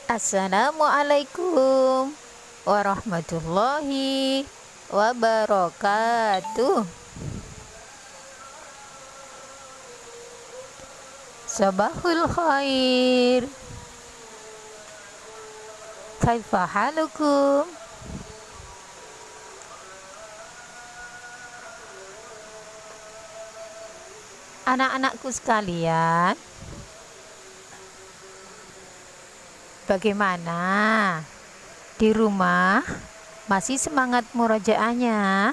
Assalamualaikum warahmatullahi wabarakatuh. Sabahul khair. Kaifa halukum? Anak-anakku sekalian, bagaimana? Di rumah masih semangat murojaahnya?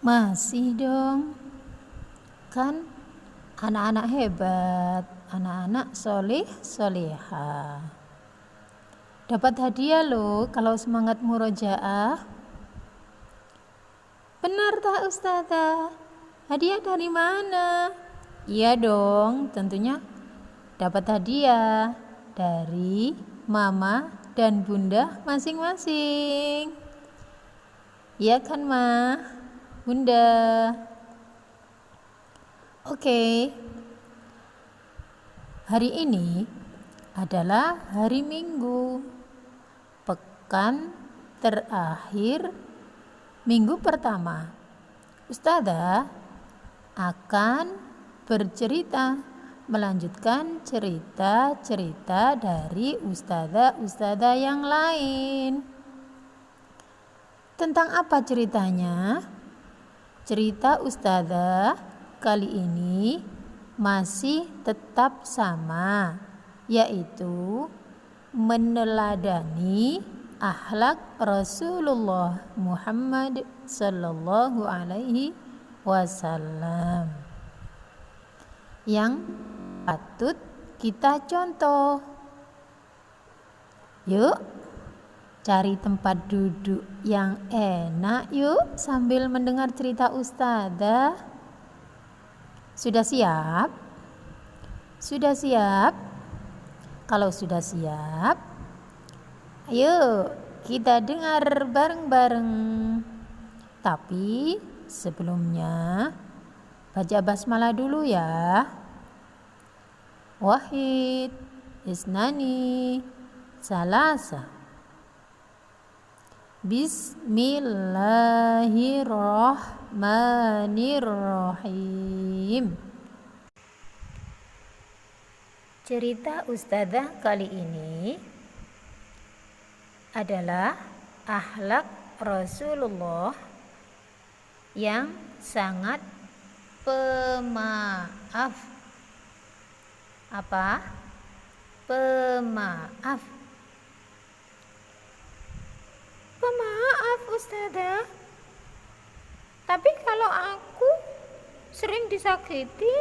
Masih dong. Kan anak-anak hebat, anak-anak soleh soleha. Dapat hadiah loh kalau semangat murojaah. Benar tak Ustazah? Hadiah dari mana? Iya dong, tentunya dapat hadiah dari mama dan bunda masing-masing. Iya kan Ma? Bunda. Oke. Hari ini adalah hari Minggu. Pekan terakhir minggu pertama. Ustazah akan bercerita, melanjutkan cerita-cerita dari ustazah-ustazah yang lain. Tentang apa ceritanya? Cerita ustazah kali ini masih tetap sama, yaitu meneladani akhlak Rasulullah Muhammad sallallahu alaihi wasallam yang patut kita contoh. Yuk, cari tempat duduk yang enak yuk sambil mendengar cerita ustazah. Sudah siap? Sudah siap? Kalau sudah siap, ayo kita dengar bareng-bareng. Tapi sebelumnya baca basmalah dulu ya. Wahid, isnani, salasa. Bismillahirrahmanirrahim. Cerita ustazah kali ini adalah akhlak Rasulullah yang sangat pemaaf. Apa? Pemaaf. Pemaaf ustazah. Tapi kalau aku sering disakiti,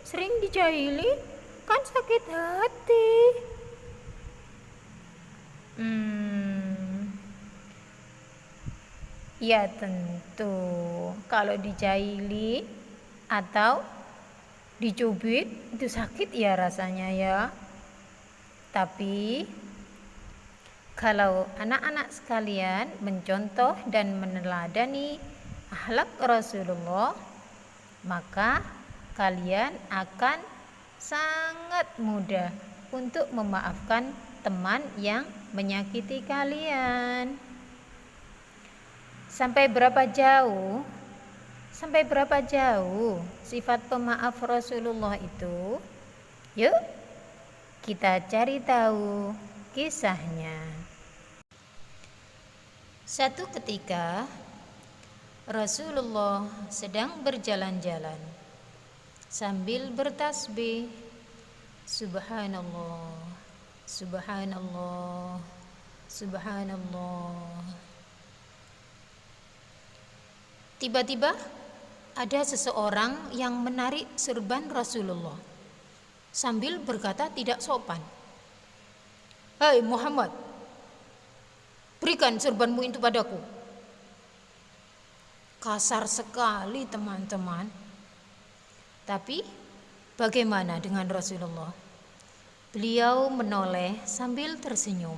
sering dijahili, kan sakit hati. Ya tentu, kalau dijahili atau dicubit itu sakit ya rasanya ya. Tapi kalau anak-anak sekalian mencontoh dan meneladani akhlak Rasulullah, maka kalian akan sangat mudah untuk memaafkan teman yang menyakiti kalian. Sampai berapa jauh sifat pemaaf Rasulullah itu? Yuk kita cari tahu kisahnya. Satu ketika Rasulullah sedang berjalan-jalan sambil bertasbih, subhanallah, subhanallah, subhanallah. Tiba-tiba ada seseorang yang menarik serban Rasulullah sambil berkata tidak sopan. "Hai Muhammad, berikan serbanmu itu padaku." Kasar sekali teman-teman. Tapi bagaimana dengan Rasulullah? Beliau menoleh sambil tersenyum.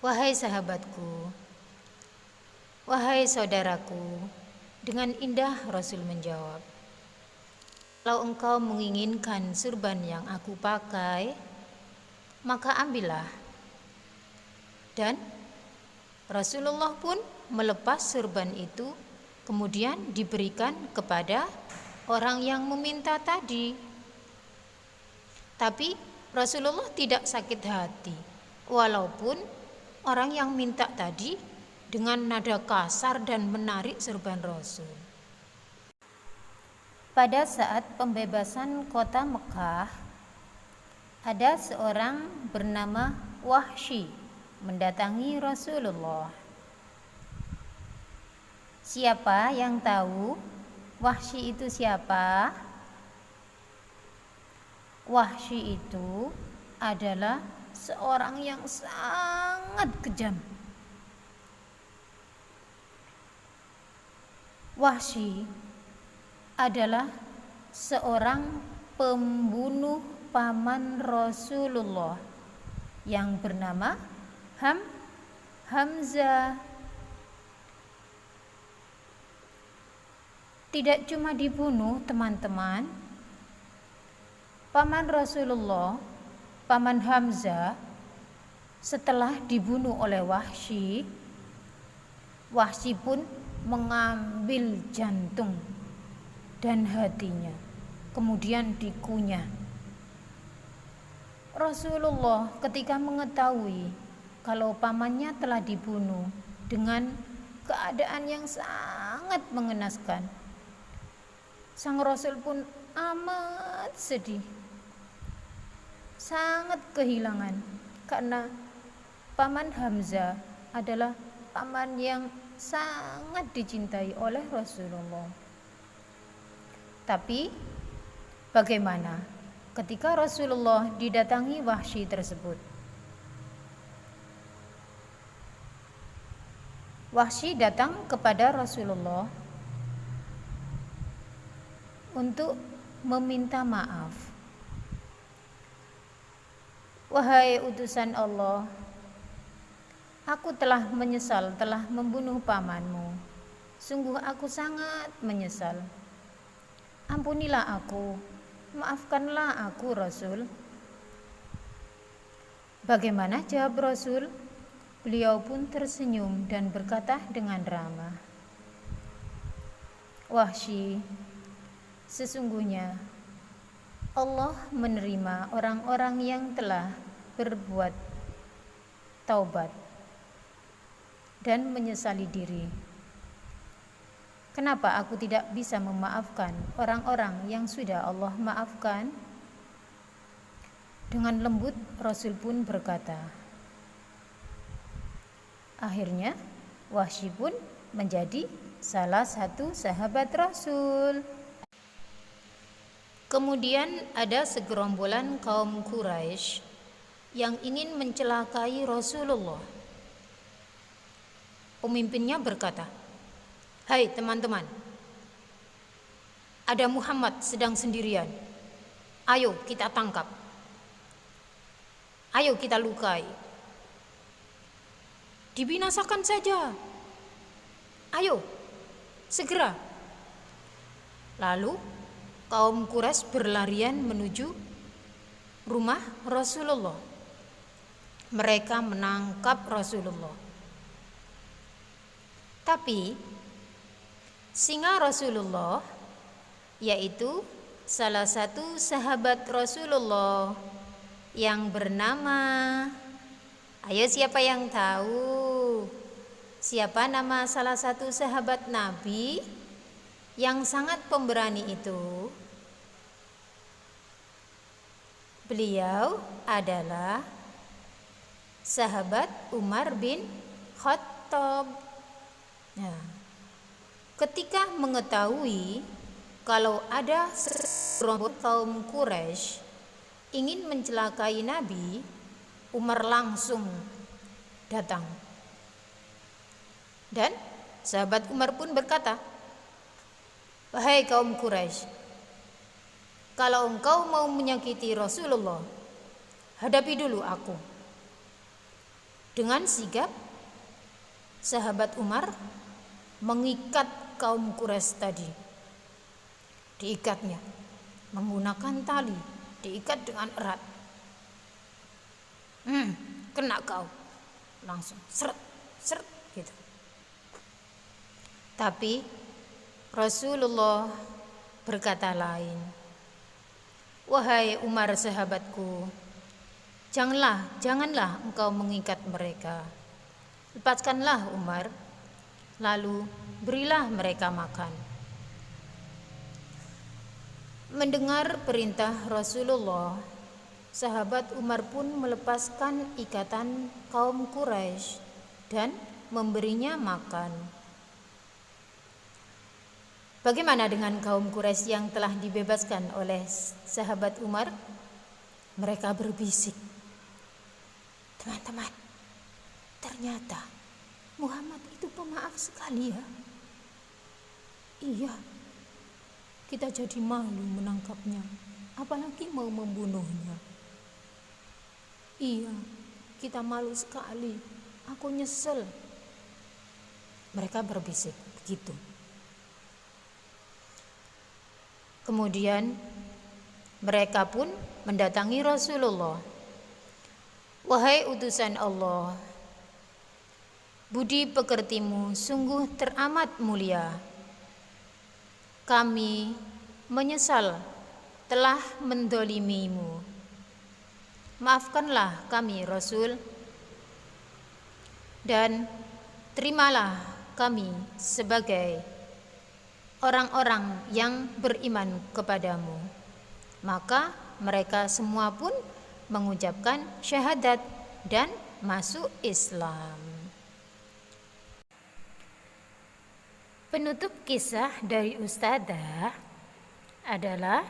"Wahai sahabatku, wahai saudaraku," dengan indah Rasul menjawab, Kalau engkau menginginkan surban yang aku pakai, maka ambillah. Dan Rasulullah pun melepas surban itu, kemudian diberikan kepada orang yang meminta tadi. Tapi Rasulullah tidak sakit hati, walaupun orang yang minta tadi dengan nada kasar dan menarik surban Rasul. Pada saat pembebasan kota Mekah, ada seorang bernama Wahsy mendatangi Rasulullah. Siapa yang tahu Wahsy itu siapa? Wahsy itu adalah seorang yang sangat kejam. Wahsy adalah seorang pembunuh paman Rasulullah yang bernama Hamzah. Tidak cuma dibunuh, teman-teman. Paman Rasulullah, paman Hamzah, setelah dibunuh oleh Wahsy, Wahsy pun mengambil jantung dan hatinya, kemudian dikunyah. Rasulullah ketika mengetahui kalau pamannya telah dibunuh dengan keadaan yang sangat mengenaskan, sang Rasul pun amat sedih, sangat kehilangan, karena paman Hamzah adalah paman yang sangat dicintai oleh Rasulullah. Tapi bagaimana ketika Rasulullah didatangi Wahsy tersebut? Wahsy datang kepada Rasulullah untuk meminta maaf. Wahai utusan Allah, aku telah menyesal telah membunuh pamanmu. Sungguh aku sangat menyesal. Ampunilah aku, maafkanlah aku, Rasul. Bagaimana jawab Rasul? Beliau pun tersenyum dan berkata dengan ramah, Wahsy, sesungguhnya Allah menerima orang-orang yang telah berbuat taubat dan menyesali diri. Kenapa aku tidak bisa memaafkan orang-orang yang sudah Allah maafkan? Dengan lembut Rasul pun berkata. Akhirnya Wahsy pun menjadi salah satu sahabat Rasul. Kemudian ada segerombolan kaum Quraisy yang ingin mencelakai Rasulullah. Pemimpinnya berkata, Hai teman-teman, ada Muhammad sedang sendirian. Ayo kita tangkap. Ayo kita lukai. Dibinasakan saja. Ayo, segera. Lalu kaum Quraisy berlarian menuju rumah Rasulullah. Mereka menangkap Rasulullah. Tapi singa Rasulullah, yaitu salah satu sahabat Rasulullah yang bernama, ayo siapa yang tahu? Siapa nama salah satu sahabat Nabi yang sangat pemberani itu? Beliau adalah sahabat Umar bin Khattab. Nah, ketika mengetahui kalau ada sekelompok kaum Quraisy ingin mencelakai Nabi, Umar langsung datang. Dan sahabat Umar pun berkata, Wahai kaum Quraisy, kalau engkau mau menyakiti Rasulullah, hadapi dulu aku. Dengan sigap, sahabat Umar mengikat kaum Quraisy tadi. Diikatnya. menggunakan tali, diikat dengan erat. Kena kau, langsung seret, seret gitu. Tapi Rasulullah berkata lain. Wahai Umar sahabatku, janganlah engkau mengikat mereka. Lepaskanlah Umar, lalu berilah mereka makan. Mendengar perintah Rasulullah, sahabat Umar pun melepaskan ikatan kaum Quraisy dan memberinya makan. Bagaimana dengan kaum Quraisy yang telah dibebaskan oleh sahabat Umar? Mereka berbisik, teman-teman, ternyata Muhammad itu pemaaf sekali ya. Iya, kita jadi malu menangkapnya, apalagi mau membunuhnya. Iya, kita malu sekali, aku nyesel. Mereka berbisik begitu. Kemudian mereka pun mendatangi Rasulullah. Wahai utusan Allah, budi pekertimu sungguh teramat mulia. Kami menyesal telah mendolimimu. Maafkanlah kami Rasul, dan terimalah kami sebagai orang-orang yang beriman kepadamu. Maka mereka semua pun mengucapkan syahadat dan masuk Islam. Penutup kisah dari Ustadzah adalah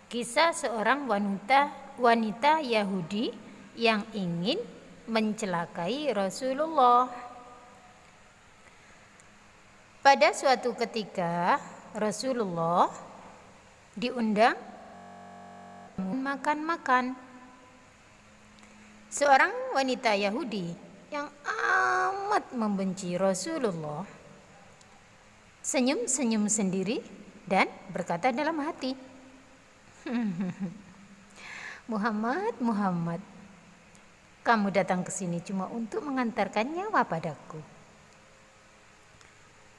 kisah seorang wanita Yahudi yang ingin mencelakai Rasulullah. Pada suatu ketika Rasulullah diundang makan-makan. Seorang wanita Yahudi yang amat membenci Rasulullah senyum-senyum sendiri dan berkata dalam hati, Muhammad, kamu datang ke sini cuma untuk mengantarkan nyawa padaku.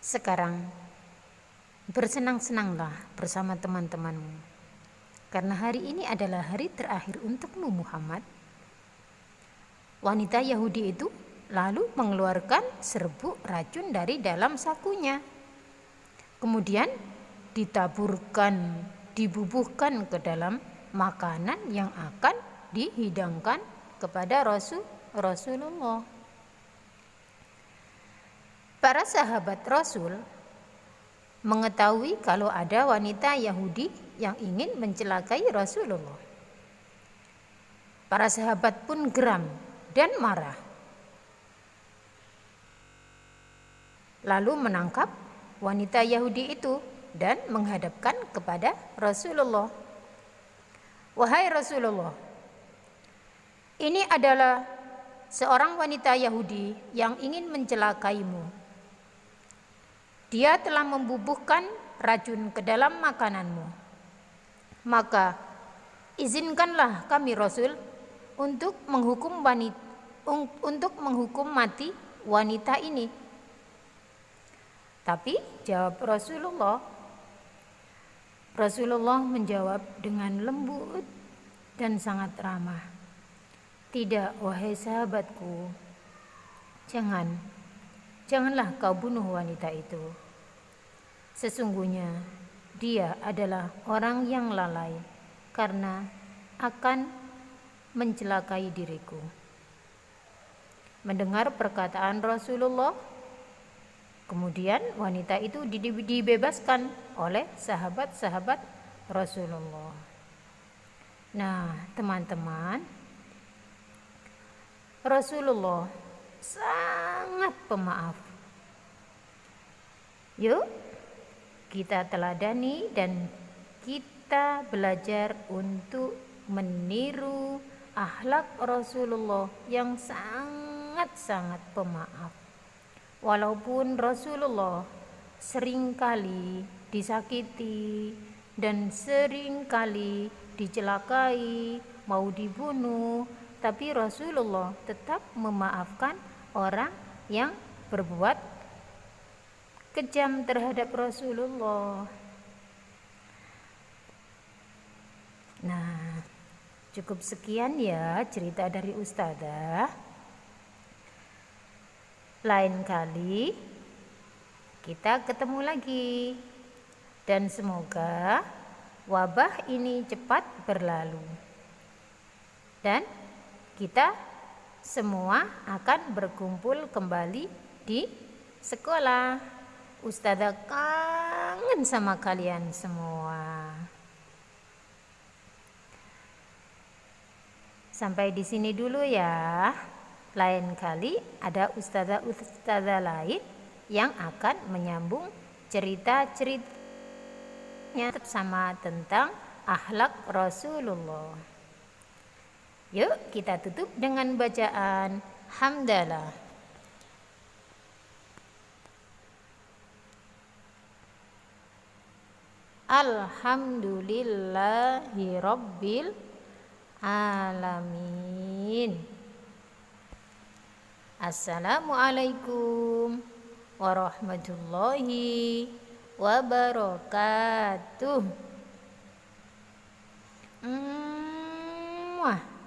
Sekarang bersenang-senanglah bersama teman-temanmu, karena hari ini adalah hari terakhir untukmu Muhammad. Wanita Yahudi itu lalu mengeluarkan serbuk racun dari dalam sakunya. Kemudian dibubuhkan ke dalam makanan yang akan dihidangkan kepada Rasulullah. Para sahabat Rasul mengetahui kalau ada wanita Yahudi yang ingin mencelakai Rasulullah. Para sahabat pun geram dan marah. Lalu menangkap wanita Yahudi itu dan menghadapkan kepada Rasulullah. Wahai Rasulullah, ini adalah seorang wanita Yahudi yang ingin mencelakaimu. Dia telah membubuhkan racun ke dalam makananmu. Maka izinkanlah kami Rasul untuk menghukum mati wanita ini. Tapi jawab Rasulullah menjawab dengan lembut dan sangat ramah. Tidak, wahai sahabatku, janganlah kau bunuh wanita itu. Sesungguhnya dia adalah orang yang lalai karena akan mencelakai diriku. Mendengar perkataan Rasulullah, kemudian wanita itu dibebaskan oleh sahabat-sahabat Rasulullah. Nah, teman-teman, Rasulullah sangat pemaaf. Yuk, kita teladani dan kita belajar untuk meniru akhlak Rasulullah yang sangat-sangat pemaaf. Walaupun Rasulullah seringkali disakiti, dan sering kali dicelakai, mau dibunuh, tapi Rasulullah tetap memaafkan orang yang berbuat kejam terhadap Rasulullah. Nah, cukup sekian ya cerita dari Ustazah. Lain kali kita ketemu lagi. Dan semoga wabah ini cepat berlalu. Dan kita semua akan berkumpul kembali di sekolah. Ustazah kangen sama kalian semua. Sampai di sini dulu ya. Lain kali ada ustazah lain yang akan menyambung cerita-ceritanya sama tentang akhlak Rasulullah. Yuk kita tutup dengan bacaan hamdalah. Alhamdulillahi rabbil alamin. Assalamualaikum warahmatullahi wabarakatuh. Mwah.